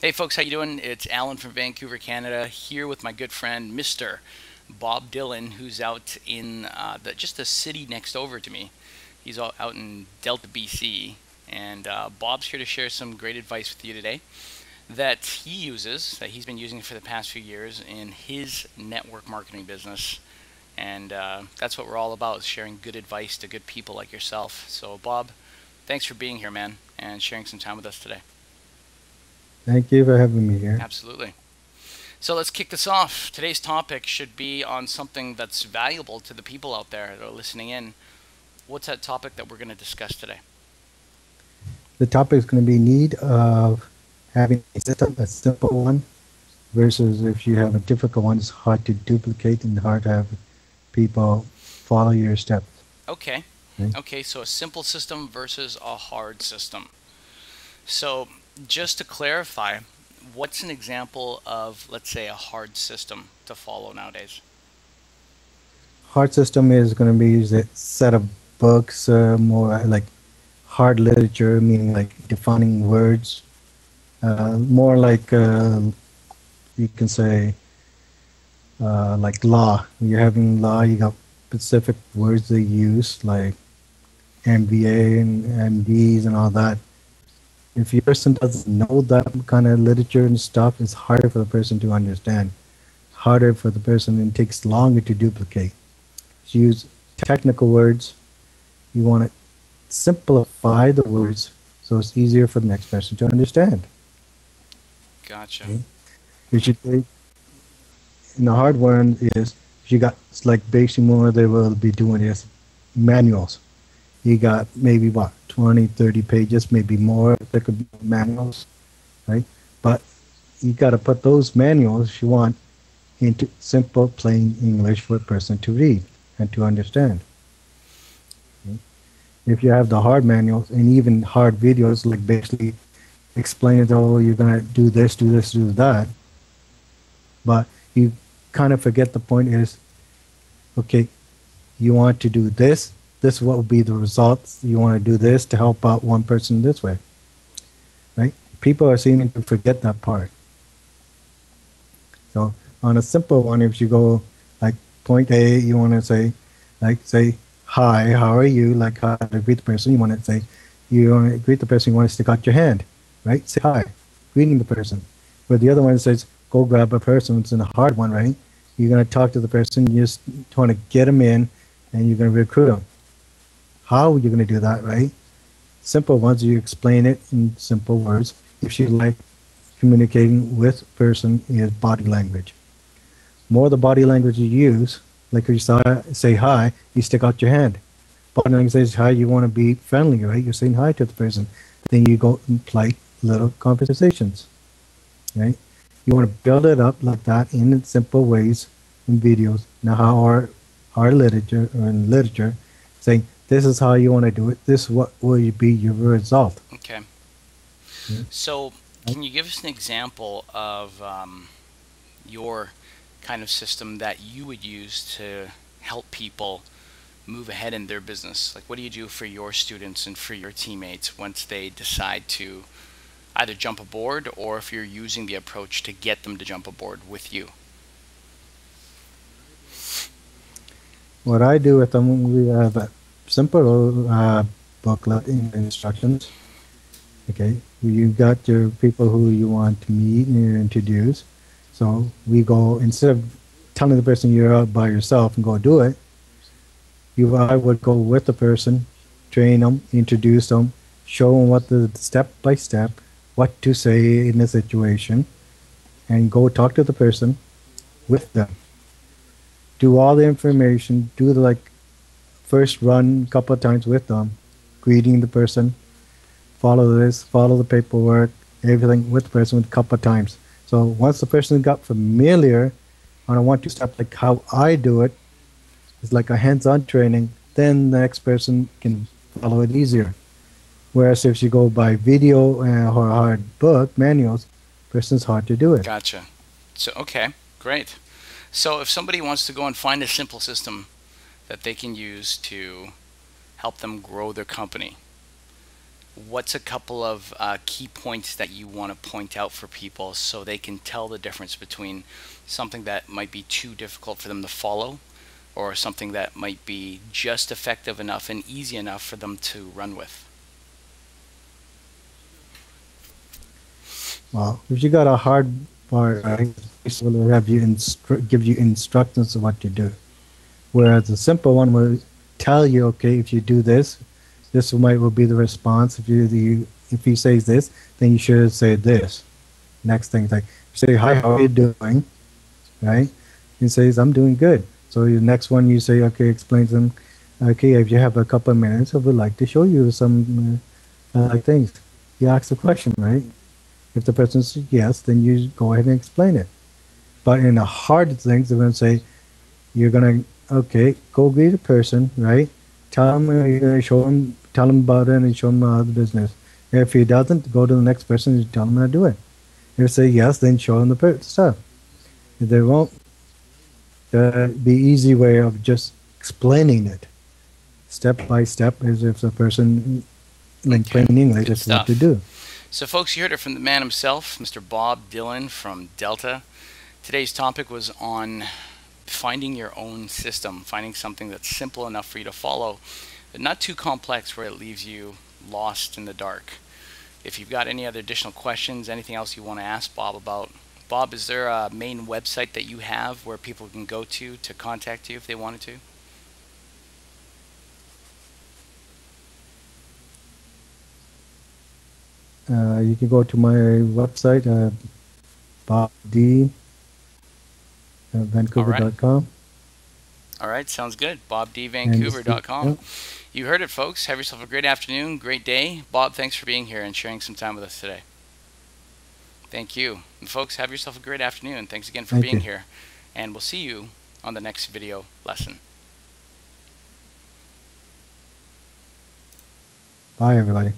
Hey folks, how you doing? It's Alan from Vancouver, Canada, here with my good friend, Mr. Bob Dhillon, who's out in just the city next over to me. He's out in Delta, BC, and Bob's here to share some great advice with you today that he's been using for the past few years in his network marketing business. And that's what we're all about, sharing good advice to good people like yourself. So Bob, thanks for being here, man, and sharing some time with us today. Thank you for having me here. Absolutely. So let's kick this off. Today's topic should be on something that's valuable to the people out there that are listening in. What's that topic that we're going to discuss today? The topic is going to be need of having a system, a simple one, versus if you have a difficult one, it's hard to duplicate and hard to have people follow your steps. Okay. Right? Okay, so a simple system versus a hard system. So just to clarify, what's an example of, let's say, a hard system to follow nowadays? Hard system is going to be a set of books, more like hard literature, meaning like defining words, more like you can say like law. You're having law, you got specific words they use like MBA and MDs and all that. If your person doesn't know that kind of literature and stuff, it's harder for the person to understand. Harder for the person, and it takes longer to duplicate. So use technical words. You want to simplify the words so it's easier for the next person to understand. Gotcha. Okay? You should take, and the hard one is if you got like basic more, they will be doing is manuals. You got maybe what 20, 30 pages, maybe more. There could be manuals, right? But you got to put those manuals you want into simple, plain English for a person to read and to understand. Okay? If you have the hard manuals and even hard videos, like basically explain it, oh, you're gonna do this, do this, do that, but you kind of forget the point is, okay, you want to do this. This what will be the results. You want to do this to help out one person this way, right? People are seeming to forget that part. So on a simple one, if you go like point A, you want to say, like say, hi, how are you? Like how to greet the person. You want to say, you want to greet the person, you want to stick out your hand, right? Say hi, greeting the person. But the other one says, go grab a person. It's a hard one, right? You're going to talk to the person. You just want to get them in and you're going to recruit them. How are you going to do that, right? Simple ones, you explain it in simple words. If you like communicating with person is body language. More the body language you use, like if you say hi, you stick out your hand. Body language says hi, you want to be friendly, right? You're saying hi to the person. Then you go and play little conversations, right? You want to build it up like that in simple ways in videos. Now how our literature or in literature saying this is how you want to do it. This what will be your result. Okay. Yeah. So can you give us an example of your kind of system that you would use to help people move ahead in their business? Like, what do you do for your students and for your teammates once they decide to either jump aboard, or if you're using the approach to get them to jump aboard with you? What I do with them, we have a simple booklet in instructions. Okay, you got your people who you want to meet and introduce. So we go, instead of telling the person you're out by yourself and go do it, I would go with the person, train them, introduce them, show them what the step by step, what to say in the situation, and go talk to the person with them. Do all the information, do the like first run a couple of times with them, greeting the person, follow this, follow the paperwork, everything with the person with a couple of times. So once the person got familiar on a 1-2 step, like how I do it, it's like a hands-on training, then the next person can follow it easier. Whereas if you go by video or hard book manuals, person's hard to do it. Gotcha. So, okay, great. So if somebody wants to go and find a simple system that they can use to help them grow their company, what's a couple of key points that you want to point out for people so they can tell the difference between something that might be too difficult for them to follow or something that might be just effective enough and easy enough for them to run with? Well, if you got a hard part, right, it will have you give you instructions of what to do. Whereas the simple one will tell you, okay, if you do this, this will be the response. If he says this, then you should say this. Next thing, like say, hi, how are you doing? Right? He says, I'm doing good. So the next one you say, okay, explain to them, okay, if you have a couple of minutes, I would like to show you some things. You ask the question, right? If the person says yes, then you go ahead and explain it. But in the hard things, they're going to say, you're going to, okay, go greet a person, right? Tell him, you're going to show him, tell him about it and show him the business. If he doesn't, go to the next person and tell him how to do it. If they say yes, then show him the stuff. If they won't, the easy way of just explaining it, step by step, as if the person, like plain English, is what to do. So folks, you heard it from the man himself, Mr. Bob Dhillon from Delta. Today's topic was on finding your own system, finding something that's simple enough for you to follow, but not too complex where it leaves you lost in the dark. If you've got any other additional questions, anything else you want to ask Bob about, Bob, is there a main website that you have where people can go to contact you if they wanted to? You can go to my website, bobd.vancouver.com. All right, sounds good. bobdvancouver.com. You heard it, folks. Have yourself a great afternoon, great day. Bob, thanks for being here and sharing some time with us today. Thank you. And folks, have yourself a great afternoon. Thanks again for being here. And we'll see you on the next video lesson. Bye, everybody.